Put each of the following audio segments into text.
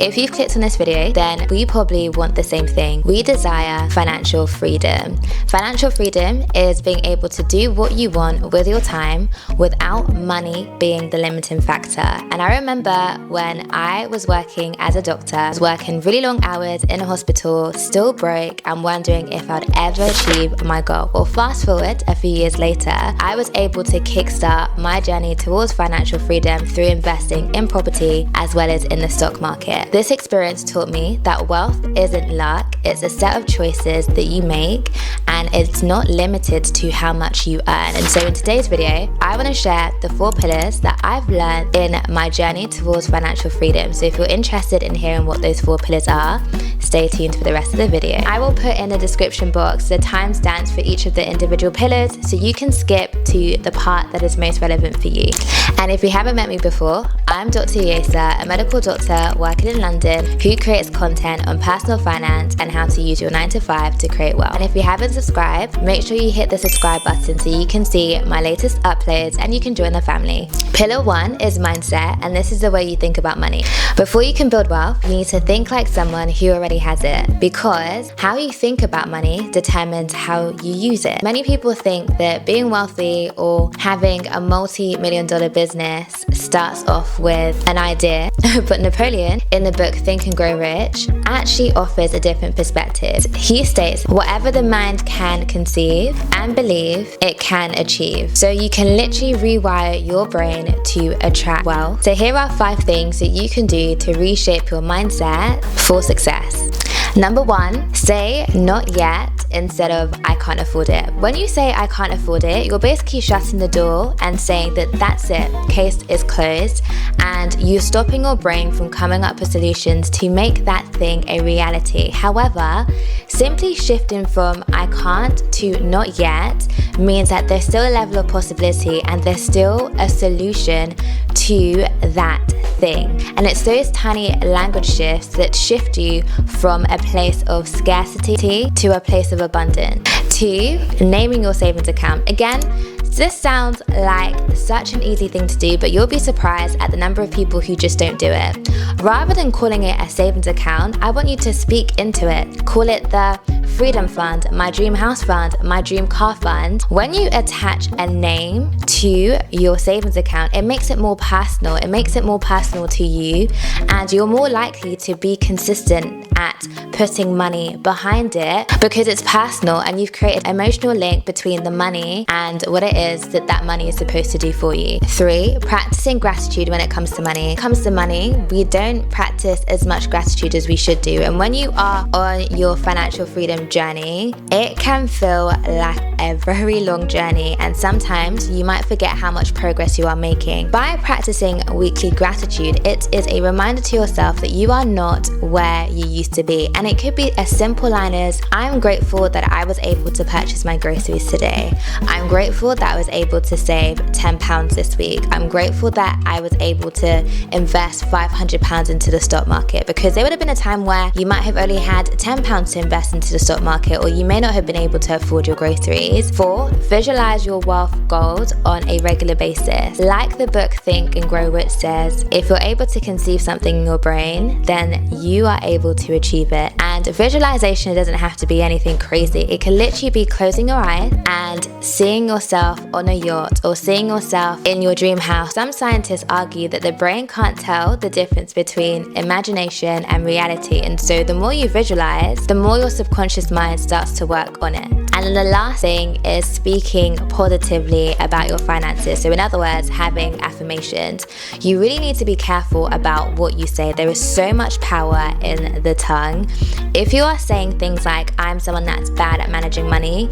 If you've clicked on this video, then we probably want the same thing. We desire financial freedom. Financial freedom is being able to do what you want with your time without money being the limiting factor. And I remember when I was working as a doctor, I was working really long hours in a hospital, still broke, and wondering if I'd ever achieve my goal. Well, fast forward a few years later, I was able to kickstart my journey towards financial freedom through investing in property as well as in the stock market. This experience taught me that wealth isn't luck, it's a set of choices that you make, and it's not limited to how much you earn. And so in today's video, I want to share the 4 pillars that I've learned in my journey towards financial freedom. So if you're interested in hearing what those 4 pillars are, stay tuned for the rest of the video. I will put in the description box the timestamps for each of the individual pillars so you can skip to the part that is most relevant for you. And if you haven't met me before, I'm Dr. Yesa, a medical doctor working in London who creates content on personal finance and how to use your 9 to 5 to create wealth. And if you haven't subscribed, make sure you hit the subscribe button so you can see my latest uploads and you can join the family. Pillar 1 is mindset, and this is the way you think about money. Before you can build wealth, you need to think like someone who already has it, because how you think about money determines how you use it. Many people think that being wealthy or having a multi-million-dollar business starts off with an idea, but Napoleon, in the book Think and Grow Rich, actually offers a different perspective. He states, whatever the mind can conceive and believe, it can achieve. So you can literally rewire your brain to attract wealth. So here are 5 things that you can do to reshape your mindset for success. Number 1, say not yet instead of I can't afford it. When you say I can't afford it, you're basically shutting the door and saying that that's it, case is closed, and you're stopping your brain from coming up with solutions to make that thing a reality. However, simply shifting from I can't to not yet means that there's still a level of possibility and there's still a solution to that thing. And it's those tiny language shifts that shift you from a place of scarcity to a place of abundance. 2, naming your savings account. Again, this sounds like such an easy thing to do, but you'll be surprised at the number of people who just don't do it. Rather than calling it a savings account, I want you to speak into it. Call it the Freedom Fund, my dream house fund, my dream car fund. When you attach a name to your savings account, it makes it more personal. It makes it more personal to you, and you're more likely to be consistent at putting money behind it because it's personal and you've created an emotional link between the money and what it is that that money is supposed to do for you. 3, practicing gratitude when it comes to money. When it comes to money, we don't practice as much gratitude as we should do. And when you are on your financial freedom journey, it can feel like a very long journey, and sometimes you might forget how much progress you are making. By practicing weekly gratitude, it is a reminder to yourself that you are not where you used to be. And it could be as simple line as, I'm grateful that I was able to purchase my groceries today. I'm grateful that I was able to save £10 this week. I'm grateful that I was able to invest £500 into the stock market, because there would have been a time where you might have only had £10 to invest into the stock market, or you may not have been able to afford your groceries. 4, visualize your wealth goals on a regular basis. Like the book Think and Grow Rich says, if you're able to conceive something in your brain, then you are able to achieve it. And visualization doesn't have to be anything crazy. It can literally be closing your eyes and seeing yourself on a yacht or seeing yourself in your dream house. Some scientists argue that the brain can't tell the difference between imagination and reality, and so the more you visualize, the more your subconscious mind starts to work on it. And then the last thing is speaking positively about your finances. So in other words, having affirmations. You really need to be careful about what you say. There is so much power in the tongue. If you are saying things like, I'm someone that's bad at managing money,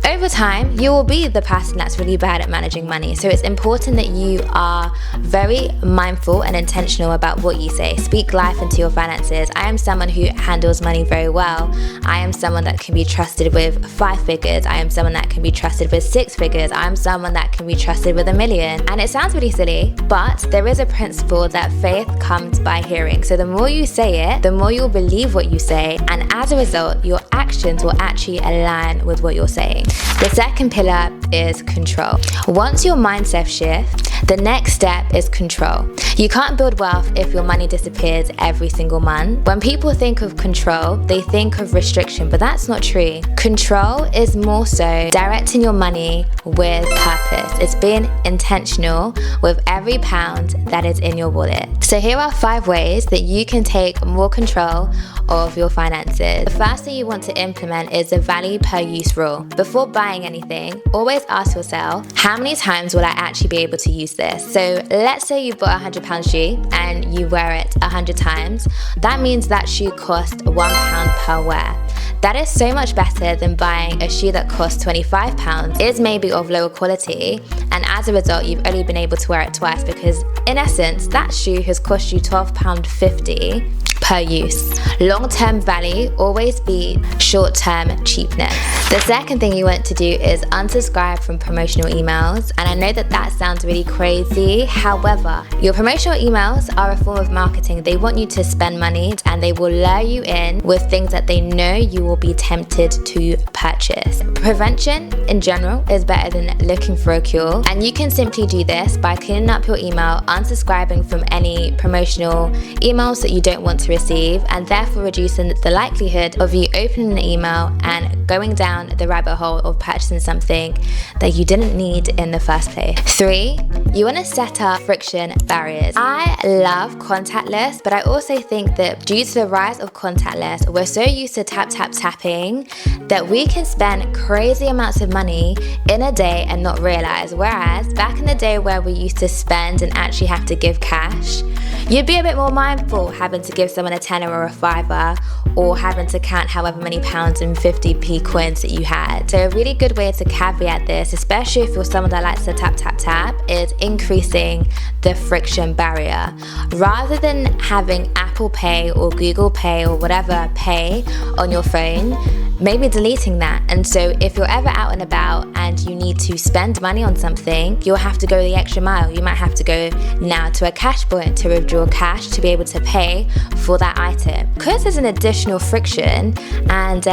over time, you will be the person that's really bad at managing money. So it's important that you are very mindful and intentional about what you say. Speak life into your finances. I am someone who handles money very well. I am someone that can be trusted with 5 figures. I am someone that can be trusted with 6 figures. I am someone that can be trusted with $1 million. And it sounds really silly, but there is a principle that faith comes by hearing. So the more you say it, the more you'll believe what you say, and as a result, your actions will actually align with what you're saying. The second pillar is control. Once your mindset shifts, the next step is control. You can't build wealth if your money disappears every single month. When people think of control, they think of restriction, but that's not true. Control is more so directing your money with purpose. It's being intentional with every pound that is in your wallet. So here are 5 ways that you can take more control of your finances. The first thing you want to implement is the value per use rule. Before buying anything, always ask yourself, how many times will I actually be able to use this? So let's say you bought a £100 shoe and you wear it 100 times. That means that shoe cost £1 per wear. That is so much better than buying a shoe that costs £25, is maybe of lower quality, and as a result you've only been able to wear it twice, because in essence that shoe has cost you £12.50 per use. Long-term value always beat short-term cheapness. The second thing you want to do is unsubscribe from promotional emails, and I know that sounds really crazy. However, your promotional emails are a form of marketing. They want you to spend money and they will lure you in with things that they know you will be tempted to purchase. Prevention in general is better than looking for a cure, and you can simply do this by cleaning up your email, unsubscribing from any promotional emails that you don't want to receive, and therefore reducing the likelihood of you opening an email and going down the rabbit hole of purchasing something that you didn't need in the first place. 3, you want to set up friction barriers. I love contactless, but I also think that due to the rise of contactless, we're so used to tapping that we can spend crazy amounts of money in a day and not realize. Whereas back in the day where we used to spend and actually have to give cash, you'd be a bit more mindful having to give someone a tenner or a fiver, or having to count however many pounds and 50p coins that you had. So a really good way to caveat this, especially if you're someone that likes to tap, is increasing the friction barrier. Rather than having Apple Pay or Google Pay or whatever pay on your phone, maybe deleting that. And so if you're ever out and about and you need to spend money on something, you'll have to go the extra mile. You might have to go now to a cash point to withdraw cash to be able to pay for that item. Because there's an additional friction, and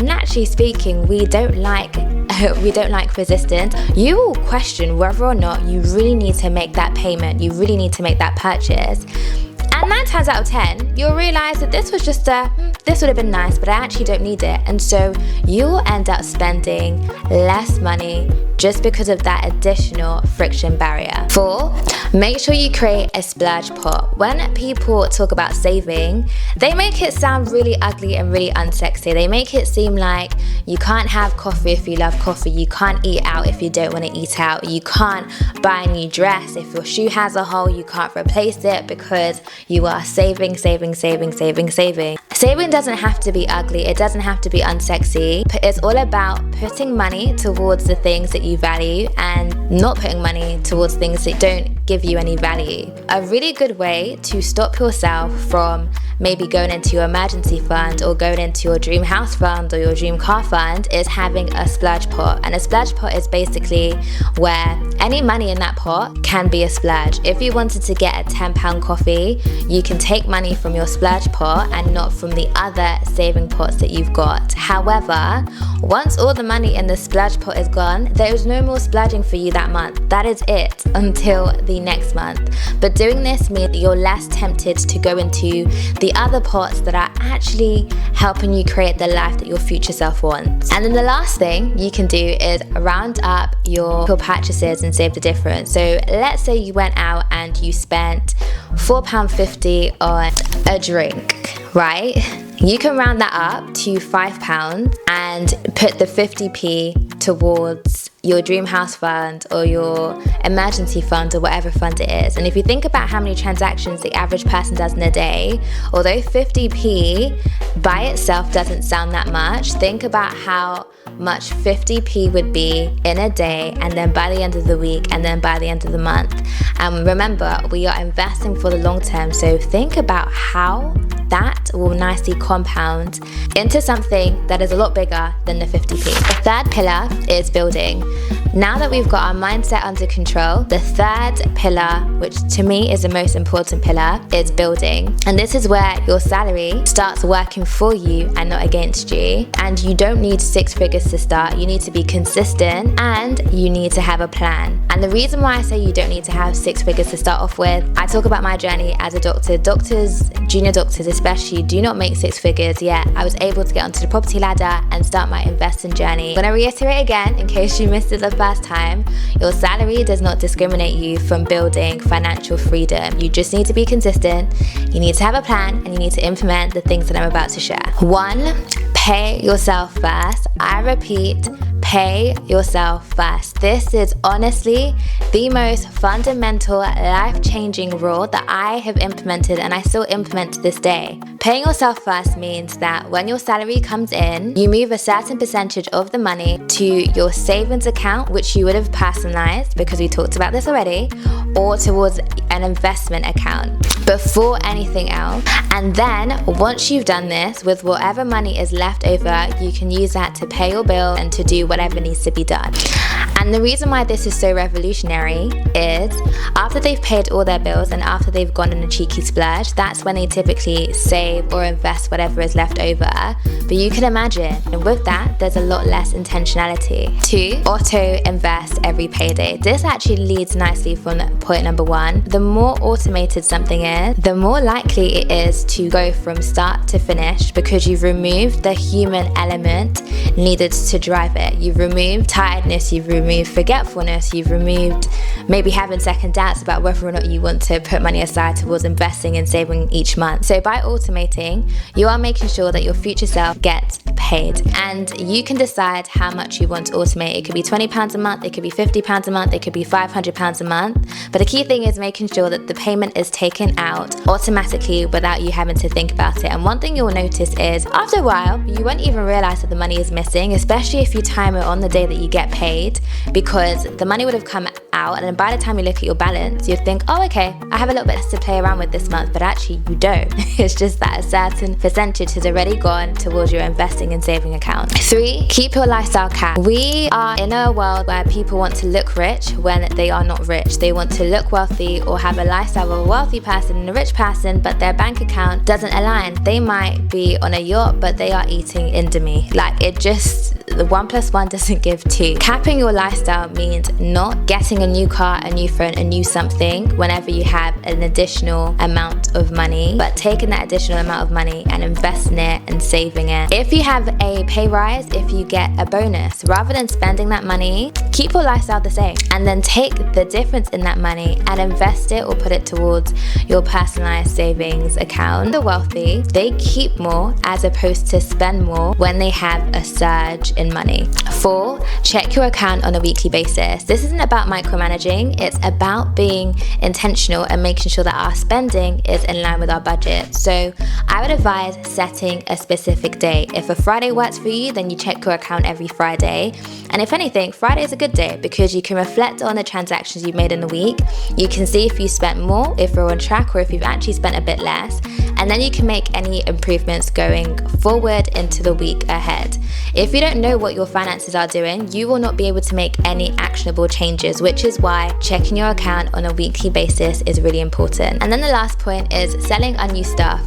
naturally speaking, we don't like resistance. You will question whether or not you really need to make that payment, you really need to make that purchase. And 9 times out of 10, you'll realize that this was just this would have been nice, but I actually don't need it. And so you'll end up spending less money just because of that additional friction barrier. 4, make sure you create a splurge pot. When people talk about saving, they make it sound really ugly and really unsexy. They make it seem like you can't have coffee if you love coffee, you can't eat out if you don't want to eat out, you can't buy a new dress if your shoe has a hole, you can't replace it because you are saving. Saving doesn't have to be ugly, it doesn't have to be unsexy. It's all about putting money towards the things that you value and not putting money towards things that don't give you any value. A really good way to stop yourself from maybe going into your emergency fund or going into your dream house fund or your dream car fund is having a splurge pot. And a splurge pot is basically where any money in that pot can be a splurge. If you wanted to get a £10 coffee, you can take money from your splurge pot and not from the other saving pots that you've got. However, once all the money in the splurge pot is gone, there is no more splurging for you that month. That is it until the next month. But doing this means that you're less tempted to go into the other pots that are actually helping you create the life that your future self wants. And then the last thing you can do is round up your purchases and save the difference. So let's say you went out and you spent £4.50 on a drink, right? You can round that up to £5 and put the 50p towards your dream house fund or your emergency fund or whatever fund it is. And if you think about how many transactions the average person does in a day, although 50p by itself doesn't sound that much, think about how much 50p would be in a day, and then by the end of the week, and then by the end of the month. And remember, we are investing for the long term, so think about how that will nicely compound into something that is a lot bigger than the 50p. The third pillar is building. Now that we've got our mindset under control, the third pillar, which to me is the most important pillar, is building. And this is where your salary starts working for you and not against you. And you don't need 6 figures to start. You need to be consistent and you need to have a plan. And the reason why I say you don't need to have 6 figures to start off with, I talk about my journey as a doctor. Doctors, junior doctors especially, do not make 6 figures yet. I was able to get onto the property ladder and start my investing journey. I'm gonna reiterate again, in case you missed it the first time, your salary does not discriminate you from building financial freedom. You just need to be consistent, you need to have a plan, and you need to implement the things that I'm about to share. 1, pay yourself first. I repeat, pay yourself first. This is honestly the most fundamental, life-changing rule that I have implemented and I still implement to this day. Paying yourself first means that when your salary comes in, you move a certain percentage of the money to your savings account, which you would have personalized because we talked about this already, or towards an investment account before anything else. And then once you've done this, with whatever money is left over, you can use that to pay your bill and to do whatever needs to be done. And the reason why this is so revolutionary is after they've paid all their bills and after they've gone on a cheeky splurge, that's when they typically save or invest whatever is left over. But you can imagine, and with that, there's a lot less intentionality. 2, auto invest every payday. This actually leads nicely from point number 1. The more automated something is, the more likely it is to go from start to finish because you've removed the human element needed to drive it. You've removed tiredness, you've removed forgetfulness, you've removed maybe having second doubts about whether or not you want to put money aside towards investing and saving each month. So by automating, you are making sure that your future self gets paid, and you can decide how much you want to automate. It could be £20 a month, it could be £50 a month, it could be £500 a month. But the key thing is making sure that the payment is taken out automatically without you having to think about it. And one thing you'll notice is after a while, you won't even realize that the money is missing, especially if you time it on the day that you get paid, because the money would have come out, and then by the time you look at your balance, you'd think, oh, okay, I have a little bit to play around with this month, but actually you don't. It's just that a certain percentage has already gone towards your investing and saving account. 3, keep your lifestyle cash. We are in a world where people want to look rich when they are not rich. They want to look wealthy or have a lifestyle of a wealthy person and a rich person, but their bank account doesn't align. They might be on a yacht, but they are eating Indomie. Like, it just, the 1 + 1 doesn't give 2. Capping your lifestyle means not getting a new car, a new phone, a new something whenever you have an additional amount of money, but taking that additional amount of money and investing it and saving it. If you have a pay rise, if you get a bonus, rather than spending that money, keep your lifestyle the same and then take the difference in that money and invest it or put it towards your personalized savings account. The wealthy, they keep more as opposed to spend more when they have a surge in money. 4, check your account on a weekly basis. This isn't about micromanaging, it's about being intentional and making sure that our spending is in line with our budget. So I would advise setting a specific day. If a Friday works for you, then you check your account every Friday. And if anything, Friday is a good day because you can reflect on the transactions you've made in the week. You can see if you spent more, if you're on track, or if you've actually spent a bit less. And then you can make any improvements going forward into the week ahead. If you don't know what your finances are doing, you will not be able to make any actionable changes, which is why checking your account on a weekly basis is really important. And then the last point is selling unused stuff.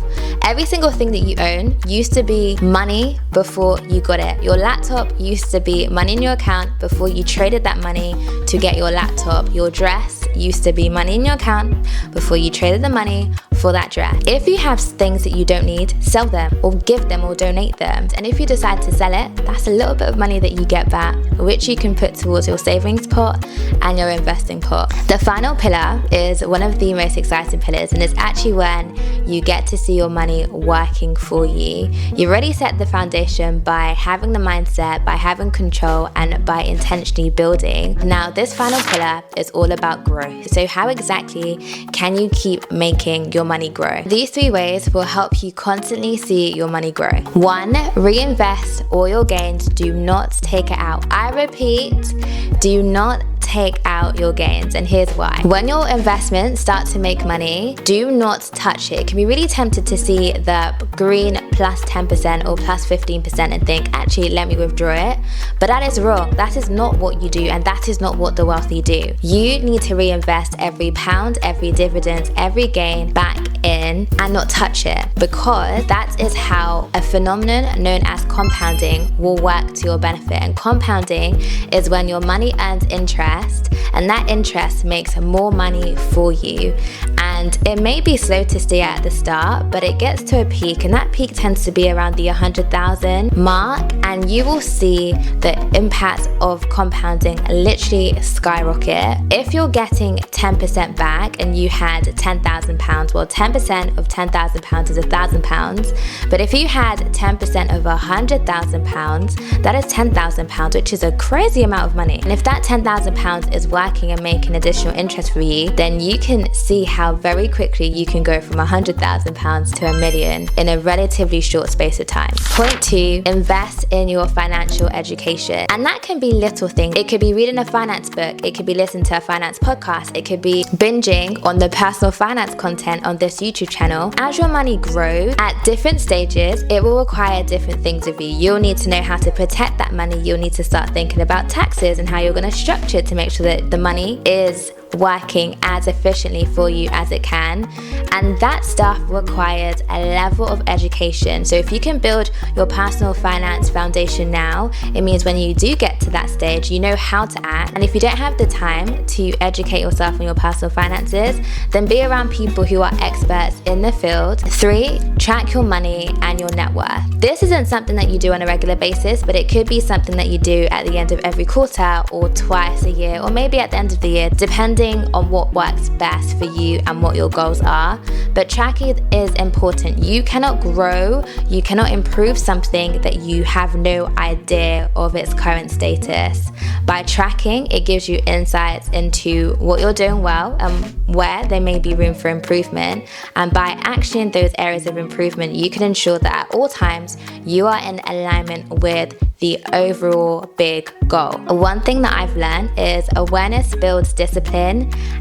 Every single thing that you own used to be money before you got it. Your laptop used to be money in your account before you traded that money to get your laptop. Your dress used to be money in your account before you traded the money for that dress. If you have things that you don't need, sell them or give them or donate them. And if you decide to sell it, that's a little bit of money that you get back, which you can put towards your savings pot and your investing pot. The final pillar is one of the most exciting pillars, and it's actually when you get to see your money working for you. You've already set the foundation by having the mindset, by having control, and by intentionally building. Now, this final pillar is all about growth. So how exactly can you keep making your money grow? These 3 ways will help you constantly see your money grow. 1, reinvest all your gains. Do not take it out. I repeat, do not take out your gains, and here's why. When your investments start to make money, do not touch it. You can be really tempted to see the green plus 10% or plus 15% and think, actually, let me withdraw it. But that is wrong. That is not what you do, and that is not what the wealthy do. You need to reinvest every pound, every dividend, every gain back in and not touch it, because that is how a phenomenon known as compounding will work to your benefit. And compounding is when your money earns interest, and that interest makes more money for you. And it may be slow to stay at the start, but it gets to a peak, and that peak tends to be around the 100,000 mark, and you will see the impact of compounding literally skyrocket. If you're getting 10% back and you had £10,000, well, 10% of £10,000 is £1,000, but if you had 10% of £100,000, that is £10,000, which is a crazy amount of money. And if that £10,000 is working and making additional interest for you, then you can see how very quickly you can go from £100,000 to £1 million in a relatively short space of time. Point 2, invest in your financial education. And that can be little things. It could be reading a finance book, it could be listening to a finance podcast, it could be binging on the personal finance content on this YouTube channel. As your money grows at different stages, it will require different things of you. You'll need to know how to protect that money. You'll need to start thinking about taxes and how you're going to structure it to make sure that the money is working as efficiently for you as it can, and that stuff requires a level of education. So if you can build your personal finance foundation now, it means when you do get to that stage, you know how to act. And if you don't have the time to educate yourself on your personal finances, then be around people who are experts in the field. 3, track your money and your net worth. This isn't something that you do on a regular basis, but it could be something that you do at the end of every quarter or twice a year, or maybe at the end of the year, depending on what works best for you and what your goals are. But tracking is important. You cannot grow, you cannot improve something that you have no idea of its current status. By tracking, it gives you insights into what you're doing well and where there may be room for improvement. And by actioning those areas of improvement, you can ensure that at all times you are in alignment with the overall big goal. One thing that I've learned is awareness builds discipline,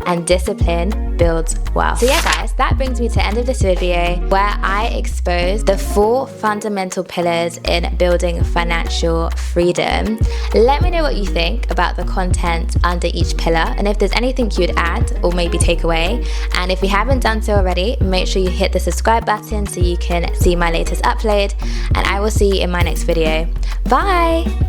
and discipline builds wealth. So yeah guys, that brings me to the end of this video where I expose the 4 fundamental pillars in building financial freedom. Let me know what you think about the content under each pillar, and if there's anything you'd add or maybe take away. And if you haven't done so already, make sure you hit the subscribe button so you can see my latest upload, and I will see you in my next video. Bye!